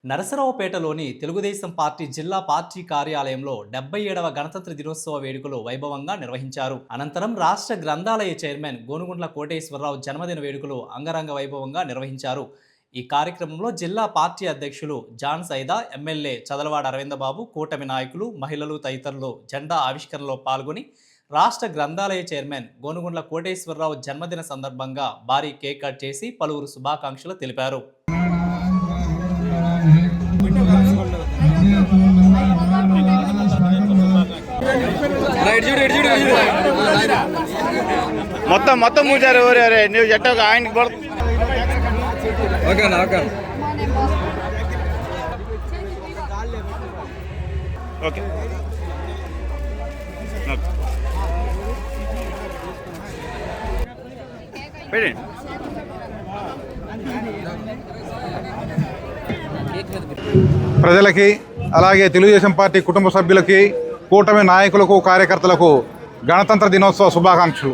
నరసరావుపేటలోని Telugu Desam party జిల్లా party కార్యాలయంలో 77వ గణతంత్ర దినోత్సవ వేడుకలు వైభవంగా నిర్వహించారు. అనంతరం రాష్ట్ర గ్రంథాలయ చైర్మన్ గోనుగుంట్ల కోటేశ్వరరావు జన్మదిన వేడుకలు అంగరంగ వైభవంగా నిర్వహించారు. ఈ కార్యక్రమంలో జిల్లా పార్టీ అధ్యక్షులు జాన్ సైదా, ఎమ్మెల్యే చదలవాడ అరవిందబాబు, కూటమి నాయకులు, మహిళలు తదితరులు జెండా ఆవిష్కరణలో పాల్గొని రాష్ట్ర గ్రంథాలయ చైర్మన్ గోనుగుంట్ల కోటేశ్వరరావు జన్మదిన సందర్భంగా భారీ కేక్ కట్ చేసి పలువురు శుభాకాంక్షలు తెలిపారు. మొత్తం మూచారు నువ్వు జట్ట ఆయనకి ఓకే పెట్టండి. ప్రజలకి అలాగే తెలుగుదేశం పార్టీ కుటుంబ సభ్యులకి కూటమి నాయకులకు కార్యకర్తలకు గణతంత్ర దినోత్సవ శుభాకాంక్షలు.